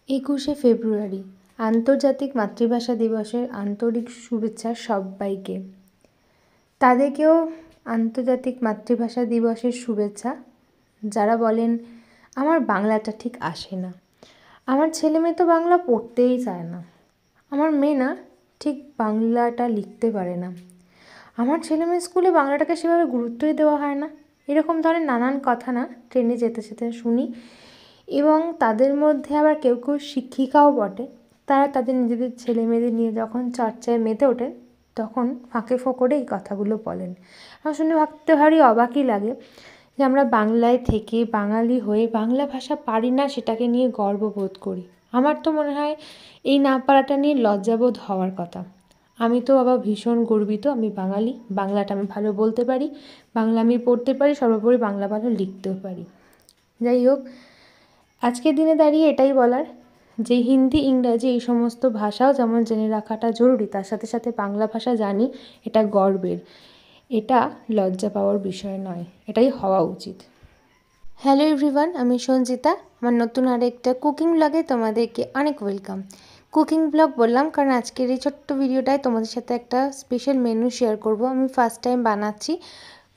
21শে ফেব্রুয়ারি আন্তর্জাতিক মাতৃভাষা দিবসের আন্তরিক শুভেচ্ছা সবাইকে। তাদেরকেও আন্তর্জাতিক মাতৃভাষা দিবসের শুভেচ্ছা যারা বলেন আমার বাংলাটা ঠিক আসে না, আমার ছেলে মেয়ে তো বাংলা পড়তেই চায় না, আমার মেয়ে না ঠিক বাংলাটা লিখতে পারে না, আমার ছেলে মেয়ে স্কুলে বাংলাটাকে সেভাবে গুরুত্বই দেওয়া হয় না, এরকম ধরনের নানান কথা না ট্রেনে যেতে যেতে শুনি। এবং তাদের মধ্যে আবার কেউ কেউ শিক্ষিকাও বটে, তারা তাদের নিজেদের ছেলে মেয়েদের নিয়ে যখন চর্চায় মেতে ওঠেন তখন ফাঁকে ফোকরে এই কথাগুলো বলেন। আমার শুনে ভাবতে ভারী অবাকই লাগে যে আমরা বাংলায় থেকে বাঙালি হয়ে বাংলা ভাষা পারি না, সেটাকে নিয়ে গর্ববোধ করি। আমার তো মনে হয় এই না পারাটা নিয়ে লজ্জাবোধ হওয়ার কথা। আমি তো বাবা ভীষণ গর্বিত, আমি বাঙালি, বাংলাটা আমি ভালো বলতে পারি, বাংলা আমি পড়তে পারি, সর্বোপরি বাংলা ভালো লিখতেও পারি। যাই হোক, আজকের দিনে দাঁড়িয়ে এটাই বলার যে হিন্দি ইংরাজি এই সমস্ত ভাষাও যেমন জেনে রাখাটা জরুরি, তার সাথে সাথে বাংলা ভাষা জানি এটা গর্বের, এটা লজ্জা পাওয়ার বিষয় নয়, এটাই হওয়া উচিত। হ্যালো এভরিওয়ান, আমি সঞ্জিতা। আমার নতুন আরেকটা কুকিং ব্লগে তোমাদেরকে অনেক ওয়েলকাম। কুকিং ব্লগ বললাম কারণ আজকের এই ছোট্ট ভিডিওটায় তোমাদের সাথে একটা স্পেশাল মেনু শেয়ার করব। আমি ফার্স্ট টাইম বানাচ্ছি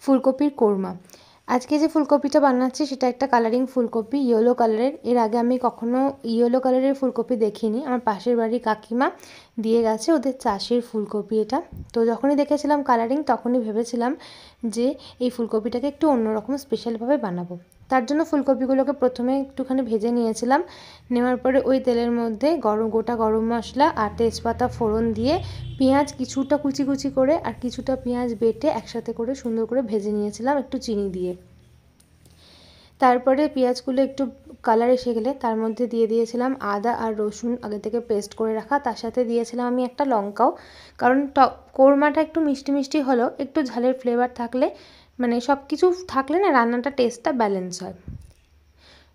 ফুলকপির কোরমা। আজকে যে ফুলকপিটা বানাচ্ছি সেটা একটা কালারিং ফুলকপি, ইয়েলো কালারের। এর আগে আমি কখনো ইয়েলো কালারের ফুলকপি দেখিনি, আমার পাশের বাড়ির কাকিমা দিয়ে গেছে, ওদের চাষের ফুলকপি এটা। তো যখনই দেখেছিলাম কালারিং তখনই ভেবেছিলাম যে এই ফুলকপিটাকে একটু অন্যরকম স্পেশালভাবে বানাবো। তার জন্য ফুলকপিগুলোকে প্রথমে একটুখানি ভেজে নিয়েছিলাম। নেওয়ার পরে ওই তেলের মধ্যে গোটা গরম মশলা আর তেজপাতা ফোড়ন দিয়ে পেঁয়াজ কিছুটা কুচি কুচি করে আর কিছুটা পেঁয়াজ বেটে একসাথে করে সুন্দর করে ভেজে নিয়েছিলাম একটু চিনি দিয়ে। তারপরে পেঁয়াজগুলো একটু কালার এসে গেলে তার মধ্যে দিয়ে দিয়েছিলাম আদা আর রসুন আগে থেকে পেস্ট করে রাখা, তার সাথে দিয়েছিলাম আমি একটা লঙ্কাও, কারণ কোরমাটা একটু মিষ্টি মিষ্টি হলেও একটু ঝালের ফ্লেভার থাকলে, মানে সব কিছু থাকলে না রান্নাটা টেস্টটা ব্যালেন্স হয়।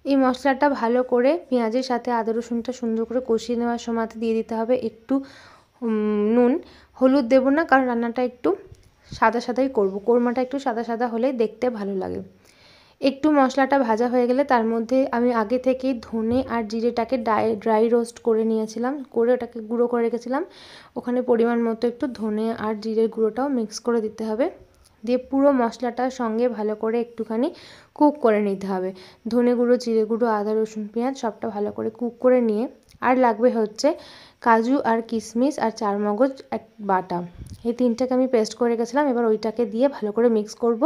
এই মশলাটা ভালো করে পেঁয়াজের সাথে আদা রসুনটা সুন্দর করে কষিয়ে নেওয়ার সময়তে দিয়ে দিতে হবে একটু নুন। হলুদ দেবো না, কারণ রান্নাটা একটু সাদা সাদাই করব, কোরমাটা একটু সাদা সাদা হলে দেখতে ভালো লাগে। একটু মশলাটা ভাজা হয়ে গেলে তার মধ্যে আমি আগে থেকে ধনে আর জিরেটাকে ড্রাই রোস্ট করে নিয়েছিলাম, করে ওটাকে গুঁড়ো করে রেখেছিলাম। ওখানে পরিমাণ মতো একটু ধনে আর জিরের গুঁড়োটাও মিক্স করে দিতে হবে, দিয়ে পুরো মশলাটার সঙ্গে ভালো করে একটুখানি কুক করে নিতে হবে। ধনে গুঁড়ো, জিরে গুঁড়ো, আদা রসুন পেঁয়াজ সবটা ভালো করে কুক করে নিয়ে আর লাগবে হচ্ছে কাজু আর কিশমিশ আর চারমগজ এক বাটা, এই তিনটাকে আমি পেস্ট করে রেখেছিলাম। এবার ওইটাকে দিয়ে ভালো করে মিক্স করব।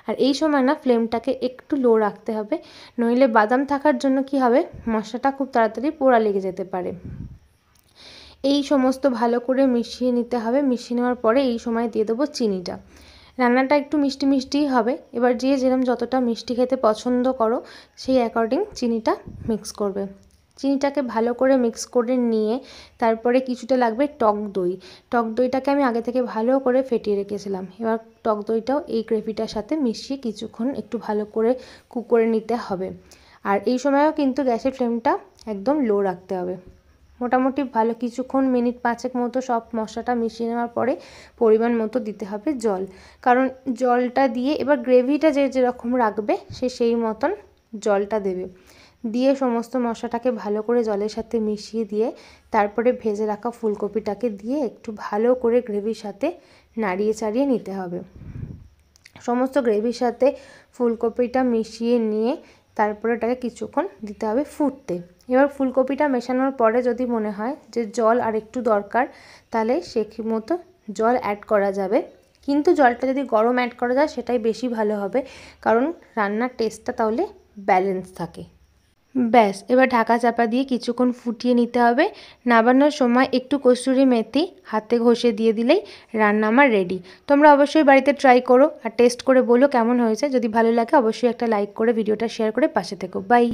আর এই সময় না ফ্লেমটাকে একটু লো রাখতে হবে, নইলে বাদাম থাকার জন্য কি হবে, মশলাটা খুব তাড়াতাড়ি পোড়া লেগে যেতে পারে। এই সমস্ত ভালো করে মিশিয়ে নিতে হবে। মিশিয়ে নেওয়ার পরে এই সময় দিয়ে দেবো চিনিটা। রান্নাটা একটু মিষ্টি মিষ্টিই হবে, এবার যে যেরকম যতটা মিষ্টি খেতে পছন্দ করো সেই অ্যাকর্ডিং চিনিটা মিক্স করবে। চিনিটাকে ভালো করে মিক্স করে নিয়ে তারপরে কিছুটা লাগবে টক দই। টক দইটাকে আমি আগে থেকে ভালো করে ফেটিয়ে রেখেছিলাম। এবার টক দইটাও এই গ্রেভিটার সাথে মিশিয়ে কিছুক্ষণ একটু ভালো করে কুক করে নিতে হবে। আর এই সময়ও কিন্তু গ্যাসের ফ্লেমটা একদম লো রাখতে হবে। মোটামুটি ভালো কিছুক্ষণ মিনিট 5 মতো সব মশলাটা মিশিয়ে নেওয়ার পরে পরিমাণ মতো দিতে হবে জল, কারণ জলটা দিয়ে এবার গ্রেভিটা যে যেরকম রাখবে সে সেই মতন জলটা দেবে। দিয়ে সমস্ত মশলাটাকে ভালো করে জলের সাথে মিশিয়ে দিয়ে তারপরে ভেজে রাখা ফুলকপিটাকে দিয়ে একটু ভালো করে গ্রেভির সাথে নাড়িয়ে চাড়িয়ে নিতে হবে। সমস্ত গ্রেভির সাথে ফুলকপিটা মিশিয়ে নিয়ে তারপরে ওটাকে কিছুক্ষণ দিতে হবে ফুটতে। এবার ফুলকপিটা মেশানোর পরে যদি মনে হয় যে জল আর একটু দরকার, তাহলে সেই মতো জল অ্যাড করা যাবে, কিন্তু জলটা যদি গরম অ্যাড করা যায় সেটাই বেশি ভালো হবে, কারণ রান্নার টেস্টটা তাহলে ব্যালেন্স থাকে। ব্যাস, এবার ঢাকা চাপা দিয়ে কিছুক্ষণ ফুটিয়ে নিতে হবে। নামানোর সময় একটু কসুরি মেথি হাতে ঘষে দিয়ে দিলেই রান্না আমার রেডি। তোমরা অবশ্যই বাড়িতে ট্রাই করো আর টেস্ট করে বলো কেমন হয়েছে। যদি ভালো লাগে অবশ্যই একটা লাইক করে ভিডিওটা শেয়ার করে পাশে থেকো। বাই।